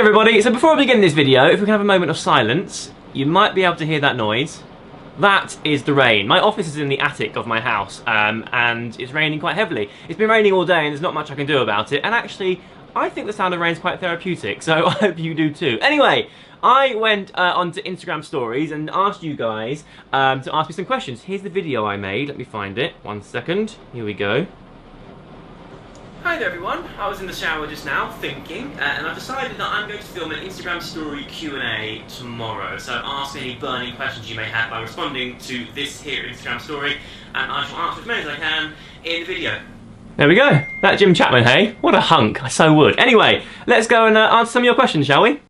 everybody, so before I begin this video, if we can have a moment of silence, you might be able to hear that noise. That is the rain. My office is in the attic of my house, and it's raining quite heavily. It's been raining all day and there's not much I can do about it, and actually, I think the sound of rain is quite therapeutic, so I hope you do too. Anyway, I went onto Instagram stories and asked you guys to ask me some questions. Here's the video I made, let me find it, 1 second, here we go. Hi there everyone, I was in the shower just now thinking, and I've decided that I'm going to film an Instagram story Q&A tomorrow. So ask any burning questions you may have by responding to this here Instagram story, and I shall answer as many as I can in the video. There we go, that Jim Chapman, hey? What a hunk, I so would. Anyway, let's go and answer some of your questions, shall we?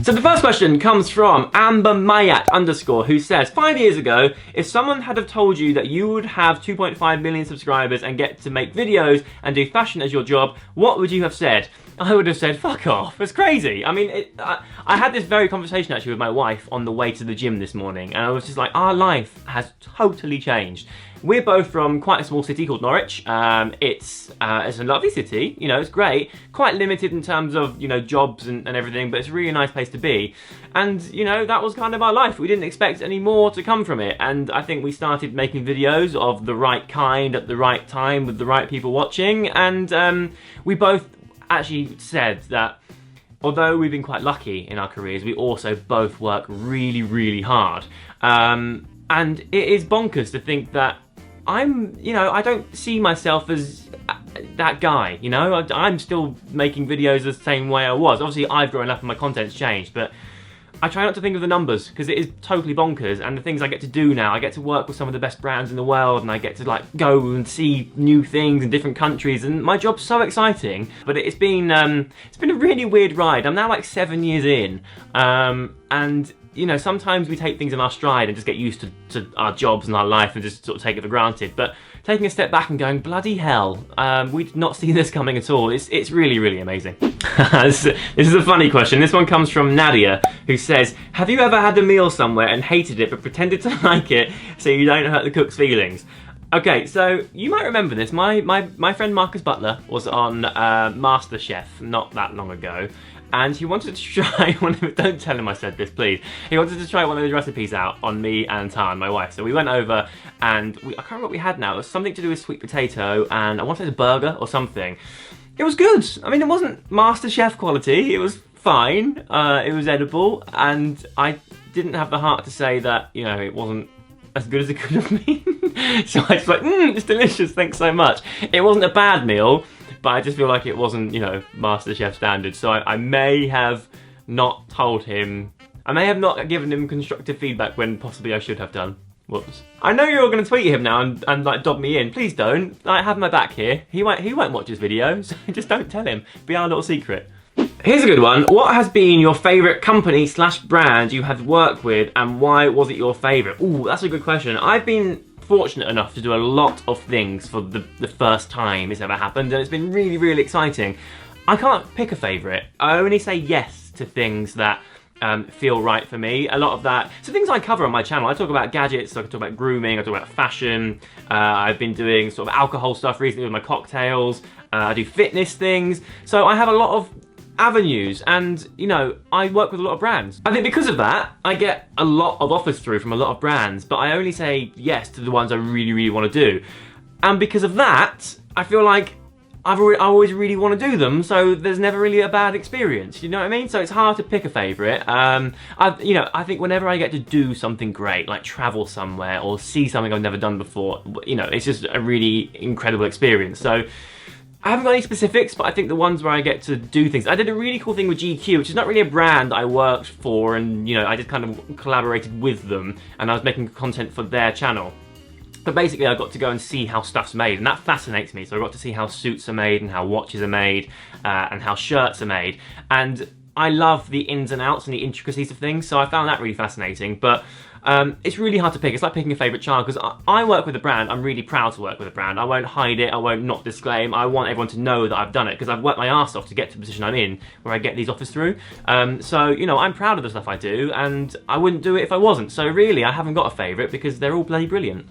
So the first question comes from Amber Mayat _, who says, 5 years ago, if someone had have told you that you would have 2.5 million subscribers and get to make videos and do fashion as your job, what would you have said? I would have said, fuck off, it's crazy. I mean, I had this very conversation actually with my wife on the way to the gym this morning, and I was just like, our life has totally changed. We're both from quite a small city called Norwich. It's a lovely city, you know, it's great. Quite limited in terms of, you know, jobs and everything, but it's a really nice place to be. And, you know, that was kind of our life. We didn't expect any more to come from it. And I think we started making videos of the right kind at the right time with the right people watching. And we both actually said that although we've been quite lucky in our careers, we also both work really, really hard. And it is bonkers to think that I don't see myself as that guy, you know? I'm still making videos the same way I was. Obviously, I've grown up and my content's changed, but I try not to think of the numbers because it is totally bonkers, and the things I get to do now, I get to work with some of the best brands in the world, and I get to like go and see new things in different countries, and my job's so exciting. But it's been a really weird ride. I'm now like 7 years in, and you know, sometimes we take things in our stride and just get used to our jobs and our life and just sort of take it for granted. But taking a step back and going, bloody hell, we did not see this coming at all. It's really, really amazing. This is a funny question. This one comes from Nadia, who says, have you ever had a meal somewhere and hated it but pretended to like it so you don't hurt the cook's feelings? Okay, so you might remember this. My friend Marcus Butler was on MasterChef not that long ago, and he wanted to try one of, don't tell him I said this, please. He wanted to try one of his recipes out on me and Tan, my wife. So we went over and I can't remember what we had now. It was something to do with sweet potato and I wanted a burger or something. It was good. I mean, it wasn't MasterChef quality. It was fine. It was edible, and I didn't have the heart to say that, you know, it wasn't as good as it could have been. So I was like, it's delicious, thanks so much. It wasn't a bad meal, but I just feel like it wasn't, you know, MasterChef standard. So I may have not told him, I may have not given him constructive feedback when possibly I should have done. Whoops. I know you're all going to tweet him now and like dob me in. Please don't. Like, have my back here. He won't watch this video, so just don't tell him. Be our little secret. Here's a good one. What has been your favourite company / brand you have worked with, and why was it your favourite? Ooh, that's a good question. I've been fortunate enough to do a lot of things for the first time it's ever happened, and it's been really, really exciting. I can't pick a favourite. I only say yes to things that feel right for me. A lot of that, so things I cover on my channel, I talk about gadgets, I talk about grooming, I talk about fashion, I've been doing sort of alcohol stuff recently with my cocktails, I do fitness things, so I have a lot of avenues, and you know, I work with a lot of brands. I think because of that, I get a lot of offers through from a lot of brands, but I only say yes to the ones I really, really want to do. And because of that, I feel like I always really want to do them, so there's never really a bad experience, you know what I mean? So it's hard to pick a favourite. I think whenever I get to do something great, like travel somewhere or see something I've never done before, you know, it's just a really incredible experience. So I haven't got any specifics, but I think the ones where I get to do things. I did a really cool thing with GQ, which is not really a brand I worked for, and you know, I just kind of collaborated with them, and I was making content for their channel. But basically I got to go and see how stuff's made, and that fascinates me. So I got to see how suits are made and how watches are made and how shirts are made. And I love the ins and outs and the intricacies of things, so I found that really fascinating. But it's really hard to pick. It's like picking a favourite child, because I work with a brand. I'm really proud to work with a brand. I won't hide it. I won't not disclaim. I want everyone to know that I've done it, because I've worked my arse off to get to the position I'm in where I get these offers through. So, you know, I'm proud of the stuff I do, and I wouldn't do it if I wasn't. So really, I haven't got a favourite because they're all bloody brilliant.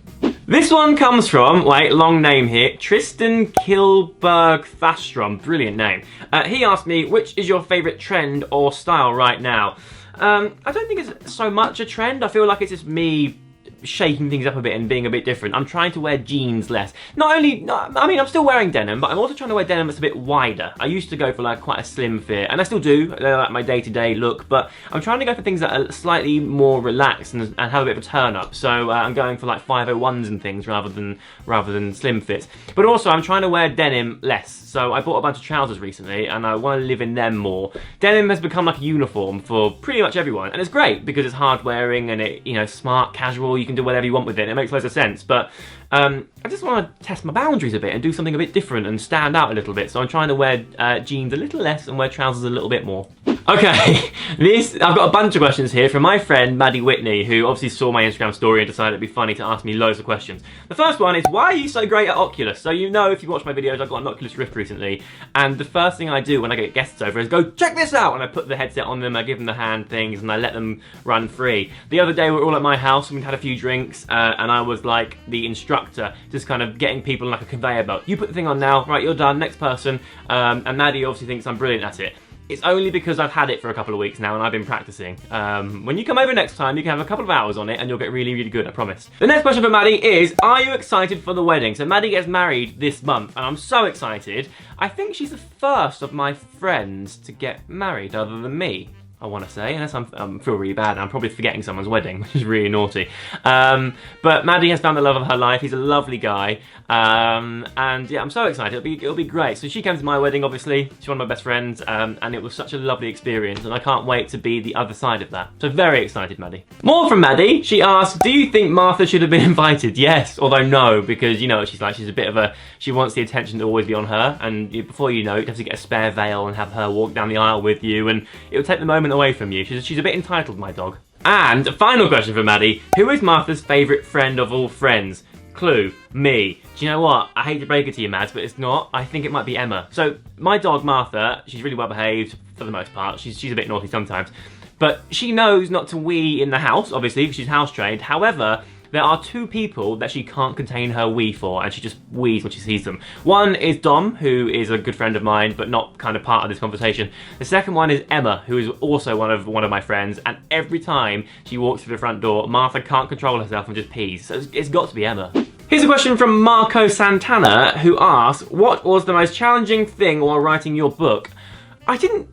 This one comes from, wait, long name here, Tristan Kilberg Thastrom, brilliant name. He asked me, which is your favourite trend or style right now? I don't think it's so much a trend. I feel like it's just me shaking things up a bit and being a bit different. I'm trying to wear jeans less. I mean, I'm still wearing denim, but I'm also trying to wear denim that's a bit wider. I used to go for like quite a slim fit, and I still do, like my day-to-day look, but I'm trying to go for things that are slightly more relaxed and have a bit of a turn-up. So I'm going for like 501s and things rather than slim fits. But also I'm trying to wear denim less. So I bought a bunch of trousers recently, and I want to live in them more. Denim has become like a uniform for pretty much everyone, and it's great because it's hard wearing and it, you know, smart, casual. You can do whatever you want with it. It makes loads of sense. But I just want to test my boundaries a bit and do something a bit different and stand out a little bit. So I'm trying to wear jeans a little less and wear trousers a little bit more. Okay, I've got a bunch of questions here from my friend Maddie Whitney, who obviously saw my Instagram story and decided it'd be funny to ask me loads of questions. The first one is, why are you so great at Oculus? So you know, if you watch my videos, I've got an Oculus Rift recently, and the first thing I do when I get guests over is go, check this out, and I put the headset on them, I give them the hand things, and I let them run free. The other day we were all at my house and we had a few drinks, and I was like the instructor, just kind of getting people on like a conveyor belt. You put the thing on now, right, you're done, next person, and Maddie obviously thinks I'm brilliant at it. It's only because I've had it for a couple of weeks now and I've been practicing. When you come over next time, you can have a couple of hours on it and you'll get really, really good, I promise. The next question for Maddie is, are you excited for the wedding? So Maddie gets married this month and I'm so excited. I think she's the first of my friends to get married other than me, I want to say, unless I feel really bad. I'm probably forgetting someone's wedding, which is really naughty. But Maddie has found the love of her life. He's a lovely guy. And yeah, I'm so excited. It'll be great. So she came to my wedding, obviously. She's one of my best friends. And it was such a lovely experience. And I can't wait to be the other side of that. So very excited, Maddie. More from Maddie. She asked, do you think Martha should have been invited? Yes, although no, because you know what she's like. She's a bit of a, she wants the attention to always be on her. And before you know it, you have to get a spare veil and have her walk down the aisle with you. And it'll take the moment away from you. She's a bit entitled, my dog. And a final question for Maddie. Who is Martha's favourite friend of all friends? Clue, me. Do you know what? I hate to break it to you, Mads, but it's not. I think it might be Emma. So my dog Martha, she's really well behaved for the most part. She's a bit naughty sometimes. But she knows not to wee in the house, obviously, because she's house trained. However, there are two people that she can't contain her wee for, and she just wees when she sees them. One is Dom, who is a good friend of mine, but not kind of part of this conversation. The second one is Emma, who is also one of my friends, and every time she walks through the front door, Martha can't control herself and just pees. So it's got to be Emma. Here's a question from Marco Santana, who asks, what was the most challenging thing while writing your book?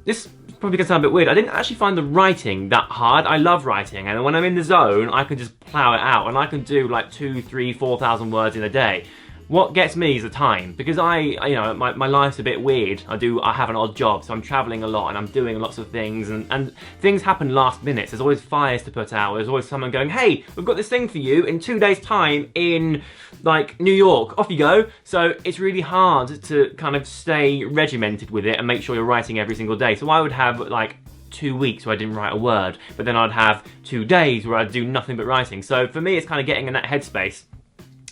This probably gonna sound a bit weird, I didn't actually find the writing that hard. I love writing, and when I'm in the zone, I can just plow it out, and I can do like 2,000, 3,000, 4,000 words in a day. What gets me is the time, because my life's a bit weird. I have an odd job, so I'm traveling a lot and I'm doing lots of things, and things happen last minute. There's always fires to put out. There's always someone going, hey, we've got this thing for you in 2 days' time in like New York. Off you go. So it's really hard to kind of stay regimented with it and make sure you're writing every single day. So I would have like 2 weeks where I didn't write a word, but then I'd have 2 days where I'd do nothing but writing. So for me, it's kind of getting in that headspace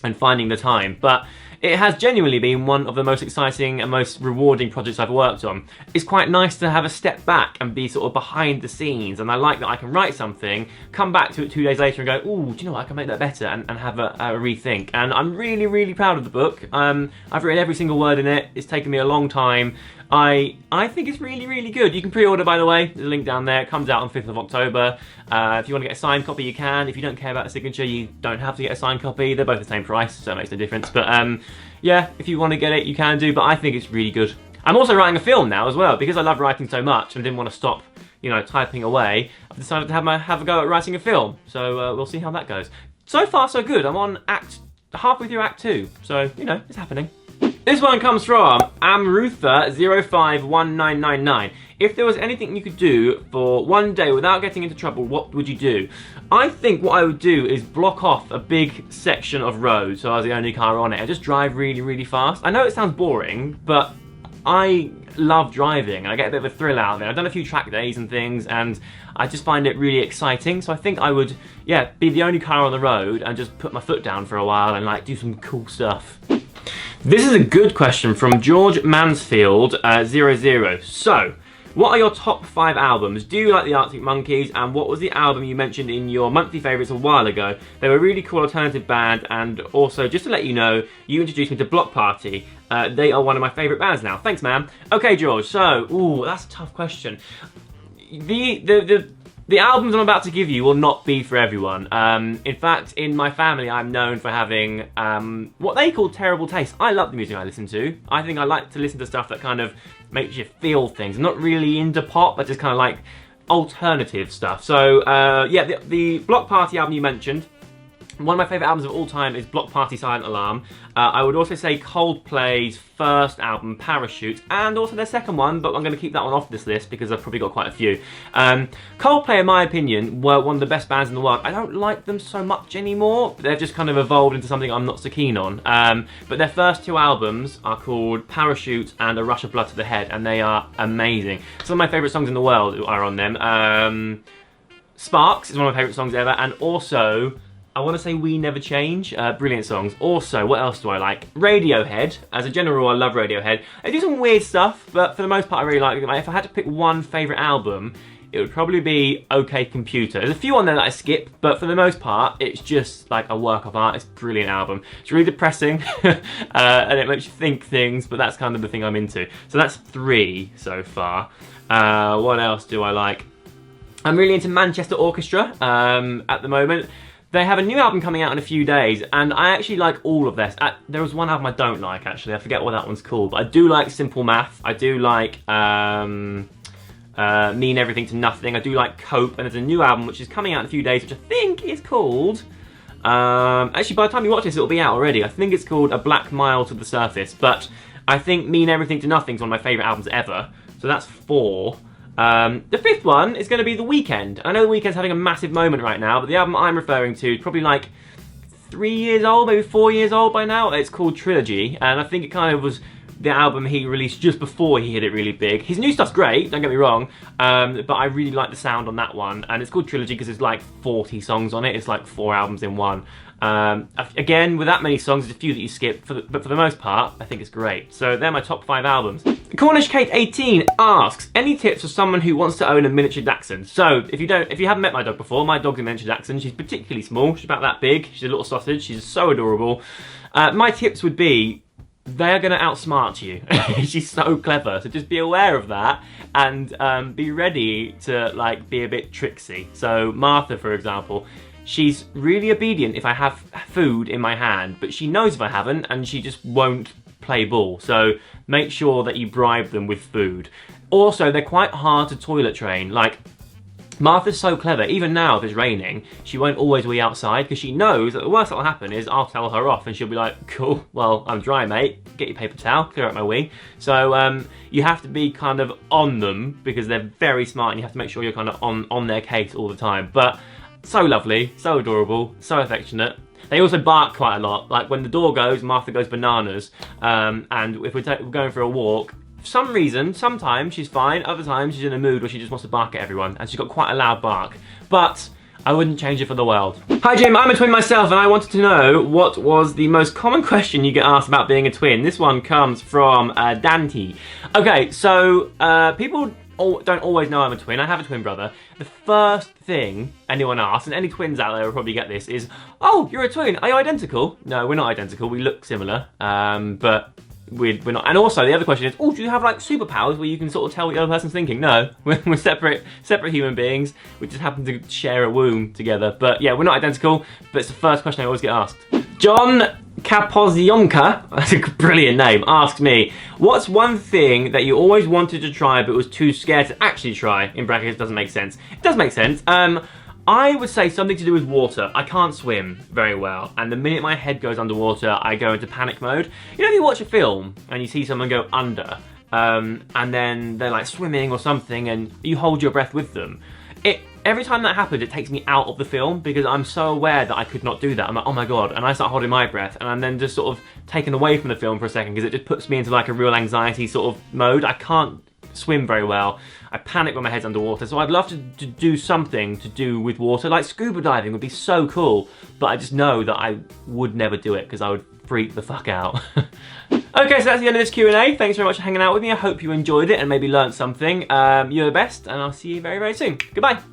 and finding the time. But it has genuinely been one of the most exciting and most rewarding projects I've worked on. It's quite nice to have a step back and be sort of behind the scenes, and I like that I can write something, come back to it 2 days later and go, ooh, do you know what, I can make that better, and have a rethink. And I'm really, really proud of the book. I've written every single word in it. It's taken me a long time. I think it's really, really good. You can pre-order, by the way. There's a link down there. It comes out on 5th of October. If you want to get a signed copy, you can. If you don't care about a signature, you don't have to get a signed copy. They're both the same price, so it makes no difference. But yeah, if you want to get it, you can do. But I think it's really good. I'm also writing a film now as well, because I love writing so much and didn't want to stop, you know, typing away. I've decided to have a go at writing a film. So we'll see how that goes. So far, so good. I'm on halfway through Act 2. So, you know, it's happening. This one comes from Amrutha051999. If there was anything you could do for one day without getting into trouble, what would you do? I think what I would do is block off a big section of road so I was the only car on it and just drive really, really fast. I know it sounds boring, but I love driving and I get a bit of a thrill out of it. I've done a few track days and things, and I just find it really exciting. So I think I would, yeah, be the only car on the road and just put my foot down for a while and like do some cool stuff. This is a good question from George Mansfield 00. So, What are your top 5 albums? Do you like the Arctic Monkeys? And what was the album you mentioned in your monthly favourites a while ago? They were a really cool alternative band, and also, just to let you know, you introduced me to Block Party. They are one of my favourite bands now. Thanks, man. Okay, George, so, ooh, that's a tough question. The albums I'm about to give you will not be for everyone. In fact, in my family, I'm known for having what they call terrible taste. I love the music I listen to. I think I like to listen to stuff that kind of makes you feel things. I'm not really into pop, but just kind of like alternative stuff. So, yeah, the Block Party album you mentioned, one of my favourite albums of all time is Block Party Silent Alarm. I would also say Coldplay's first album, Parachute, and also their second one, but I'm going to keep that one off this list because I've probably got quite a few. Coldplay, in my opinion, were one of the best bands in the world. I don't like them so much anymore. They've just kind of evolved into something I'm not so keen on. But their first 2 albums are called Parachute and A Rush of Blood to the Head, and they are amazing. Some of my favourite songs in the world are on them. Sparks is one of my favourite songs ever, and also I want to say We Never Change, brilliant songs. Also, what else do I like? Radiohead. As a general rule, I love Radiohead. They do some weird stuff, but for the most part, I really like them. If I had to pick one favourite album, it would probably be OK Computer. There's a few on there that I skip, but for the most part, it's just like a work of art. It's a brilliant album. It's really depressing, and it makes you think things, but that's kind of the thing I'm into. So that's 3 so far. What else do I like? I'm really into Manchester Orchestra at the moment. They have a new album coming out in a few days, and I actually like all of this. There was one album I don't like, actually. I forget what that one's called, but I do like Simple Math. I do like Mean Everything to Nothing. I do like Cope, and there's a new album which is coming out in a few days, which I think is called... actually, by the time you watch this, it'll be out already. I think it's called A Black Mile to the Surface, but I think Mean Everything to Nothing is one of my favourite albums ever. So that's 4. The 5th one is going to be The Weeknd. I know The Weeknd's having a massive moment right now, but the album I'm referring to is probably like 3 years old, maybe 4 years old by now. It's called Trilogy, and I think it kind of was the album he released just before he hit it really big. His new stuff's great, don't get me wrong, but I really like the sound on that one, and it's called Trilogy because there's like 40 songs on it. It's like 4 albums in one. Again, with that many songs, there's a few that you skip, but for the most part, I think it's great. So they're my top 5 albums. Cornish Kate 18 asks, any tips for someone who wants to own a miniature dachshund? So if you haven't met my dog before, my dog's a miniature dachshund. She's particularly small. She's about that big. She's a little sausage. She's so adorable. My tips would be, they're going to outsmart you. She's so clever, so just be aware of that and be ready to like be a bit tricksy. So Martha, for example, she's really obedient if I have food in my hand, but she knows if I haven't, and she just won't play ball. So make sure that you bribe them with food. Also, they're quite hard to toilet train. Like, Martha's so clever. Even now, if it's raining, she won't always wee outside because she knows that the worst that'll happen is I'll tell her off and she'll be like, cool, well, I'm dry, mate. Get your paper towel, clear out my wee. So you have to be kind of on them because they're very smart, and you have to make sure you're kind of on their case all the time. But so lovely, so adorable, so affectionate. They also bark quite a lot. Like when the door goes, Martha goes bananas. And if we're going for a walk, for some reason, sometimes she's fine, other times she's in a mood where she just wants to bark at everyone, and she's got quite a loud bark. But I wouldn't change it for the world. Hi Jim, I'm a twin myself, and I wanted to know what was the most common question you get asked about being a twin. This one comes from Dante. Okay, so people don't always know I'm a twin. I have a twin brother. The first thing anyone asks, and any twins out there will probably get this, is, oh, you're a twin, are you identical? No, we're not identical, we look similar, but we're not. And also, the other question is, oh, do you have like superpowers where you can sort of tell what the other person's thinking? No, we're separate human beings. We just happen to share a womb together. But yeah, we're not identical, but it's the first question I always get asked. John Kapozionka, that's a brilliant name, asks me, what's one thing that you always wanted to try but was too scared to actually try? In brackets, doesn't make sense. It does make sense. I would say something to do with water. I can't swim very well, and the minute my head goes underwater, I go into panic mode. You know, if you watch a film and you see someone go under, and then they're like swimming or something, and you hold your breath with them. Every time that happens, it takes me out of the film because I'm so aware that I could not do that. I'm like, oh my god, and I start holding my breath, and I'm then just sort of taken away from the film for a second because it just puts me into like a real anxiety sort of mode. I can't swim very well. I panic when my head's underwater, so I'd love to do something to do with water. Like scuba diving would be so cool, but I just know that I would never do it because I would freak the fuck out. Okay, so that's the end of this Q&A. Thanks very much for hanging out with me. I hope you enjoyed it and maybe learned something. You're the best, and I'll see you very, very soon. Goodbye.